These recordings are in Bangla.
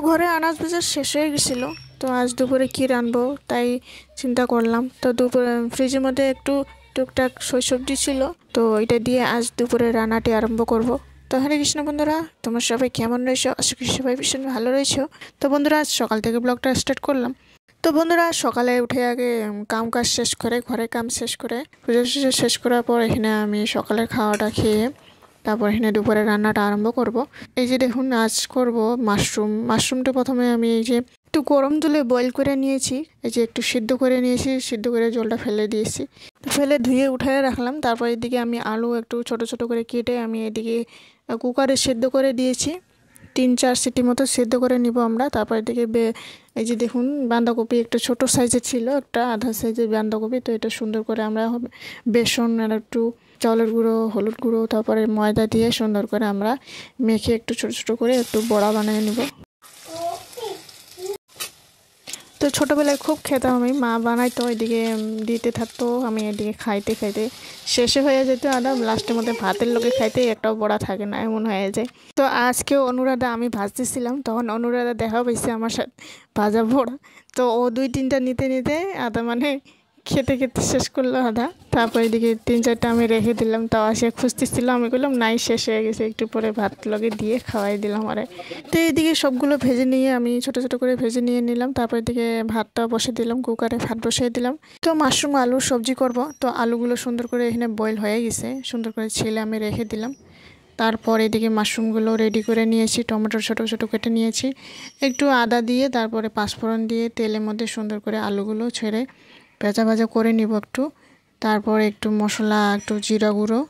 ঘরে আনাজ বাজার শেষ হয়ে গেছিল, তো আজ দুপুরে কি রানবো তাই চিন্তা করলাম। তো দুপুরে ফ্রিজের মধ্যে একটু টুকটাক সবজি ছিল, তো এটা দিয়ে আজ দুপুরে রান্নাটি আরম্ভ করব। তো হরে কৃষ্ণ বন্ধুরা, তোমার সবাই কেমন রয়েছো? আশা করি সবাই ভীষণ ভালো রয়েছো। তো বন্ধুরা, আজ সকাল থেকে ব্লগটা স্টার্ট করলাম। তো বন্ধুরা, সকালে উঠে আগে কাম কাজ শেষ করে, ঘরের কাম শেষ করে, পুজো শেষ করার পর এখানে আমি সকালের খাওয়াটা খেয়ে তারপর এখানে দুপুরে রান্নাটা আরম্ভ করব। এই যে দেখুন, আজ করব মাশরুমটা প্রথমে আমি এই যে একটু গরম জলে বয়েল করে নিয়েছি, এই যে একটু সিদ্ধ করে নিয়েছি, সিদ্ধ করে জলটা ফেলে দিয়েছি, ফেলে ধুয়ে উঠিয়ে রাখলাম। তারপর এদিকে আমি আলু একটু ছোট ছোট করে কেটে আমি এদিকে কুকারে সিদ্ধ করে দিয়েছি, 3-4 সিটি মতো সিদ্ধ করে নিব আমরা। তারপর এদিকে এই যে দেখুন, বাঁধাকপি একটু ছোট সাইজের ছিল, একটা আধা সাইজের বাঁধাকপি। তো এটা সুন্দর করে আমরা বেসন আর একটু চাউলের গুঁড়ো, হলুদ গুঁড়ো, তারপরে ময়দা দিয়ে সুন্দর করে আমরা মেখে একটু ছোট ছোট করে একটু বড়া বানিয়ে নিব। তো ছোটোবেলায় খুব খেতাম আমি, মা বানাইতো, এদিকে দিতে থাকতো, আমি এদিকে খাইতে খাইতে শেষে হয়ে যেত আদা, লাস্টের মধ্যে ভাতের লোকে খাইতে একটাও বড়া থাকে না, এমন হয়ে যায়। তো আজকেও অনুরাধা আমি ভাজতেছিলাম, তখন অনুরাধা দেখা পাইছে আমার সাথে ভাজা বড়া। তো ও 2-3টা নিতে নিতে আদা মানে খেতে খেতে শেষ করলো আদা। তারপর এদিকে 3-4টা আমি রেখে দিলাম, তাও আসে খুঁজতেছিল, আমি বললাম নাই, শেষ হয়ে গেছে, একটু পরে ভাত লগে দিয়ে খাওয়াই দিলাম আরে। তো এইদিকে সবগুলো ভেজে নিয়ে আমি ছোট ছোট করে ভেজে নিয়ে নিলাম। তারপর এদিকে ভাতটা বসে দিলাম, কুকারে ভাত বসিয়ে দিলাম। তো মাশরুম আলুর সবজি করব। তো আলুগুলো সুন্দর করে এখানে বয়েল হয়ে গেছে, সুন্দর করে ছেলে আমি রেখে দিলাম। তারপর এদিকে মাশরুমগুলো রেডি করে নিয়েছি, টমেটো ছোটো ছোটো কেটে নিয়েছি, একটু আদা দিয়ে তারপরে পাঁচফোড়ন দিয়ে তেলের মধ্যে সুন্দর করে আলুগুলো ছেড়ে ভাজা ভাজা করে নিব একটু। তারপর একটু মশলা, একটু জিরা গুঁড়ো,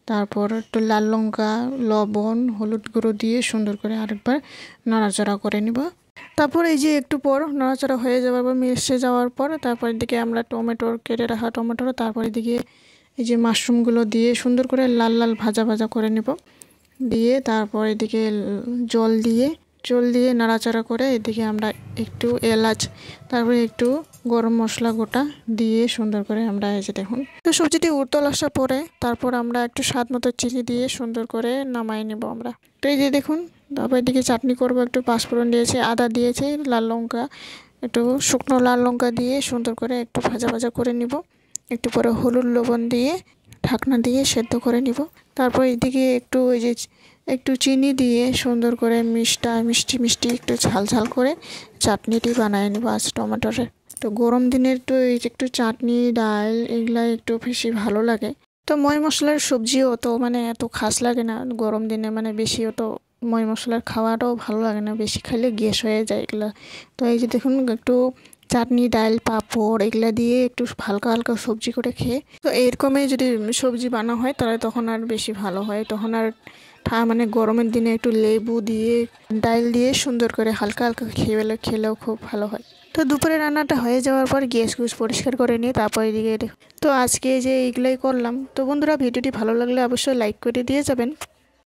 তারপর একটু লাল লঙ্কা, লবণ, হলুদ গুঁড়ো দিয়ে সুন্দর করে আরেকবার নাড়াচাড়া করে নিব। তারপর এই যে একটু পর নাড়াচাড়া হয়ে যাওয়ার পর, মিশে যাওয়ার পর, তারপর এদিকে আমরা টমেটোর কেটে রাখা টমেটো, তারপর এদিকে এই যে মাশরুমগুলো দিয়ে সুন্দর করে লাল লাল ভাজা ভাজা করে নিব। দিয়ে তারপর এদিকে জল দিয়ে নাড়াচাড়া করে এদিকে আমরা একটু এলাচ, তারপরে একটু গরম মশলা গোটা দিয়ে সুন্দর করে আমরা এই যে দেখুন, তো সবজিটি উতল আসা পরে তারপর আমরা একটু স্বাদ মতো চিনি দিয়ে সুন্দর করে নামাই নেব আমরা। তো এই যে দেখুন, তারপর এদিকে চাটনি করব, একটু পাঁচফোড়ন দিয়েছি, আদা দিয়েছি, লাল লঙ্কা, একটু শুকনো লাল লঙ্কা দিয়ে সুন্দর করে একটু ভাজা ভাজা করে নিব। একটু পরে হলুদ লবণ দিয়ে ঢাকনা দিয়ে সেদ্ধ করে নিব। তারপর এদিকে একটু ওই যে একটু চিনি দিয়ে সুন্দর করে মিষ্টি একটু ঝাল ঝাল করে চাটনিটি বানিয়ে নেব আজ টমেটোরের। তো গরম দিনের তো এই যে একটু চাটনি, ডাল এগুলা একটু বেশি ভালো লাগে। তো ময় মশলার সবজিও তো মানে এত খাস লাগে না গরম দিনে, মানে বেশিও তো ময় মশলার খাওয়াটাও ভালো লাগে না, বেশি খাইলে গ্যাস হয়ে যায় এগুলা। তো এই যে দেখুন, একটু চাটনি, ডাল, পাঁপড় এগুলা দিয়ে একটু হালকা হালকা সবজি করে খেয়ে, তো এরকমই যদি সবজি বানা হয় তাহলে তখন আর বেশি ভালো হয়। তখন আর মানে গরমের দিনে একটু লেবু দিয়ে, ডাল দিয়ে সুন্দর করে হালকা হালকা খেলেও খুব ভালো হয়। তো দুপুরে রান্নাটা হয়ে যাওয়ার পর গ্যাস পরিষ্কার করে নিয়ে তারপর এদিকে, তো আজকে যে এইগুলাই করলাম। তো বন্ধুরা, ভিডিওটি ভালো লাগলে অবশ্যই লাইক করে দিয়ে যাবেন।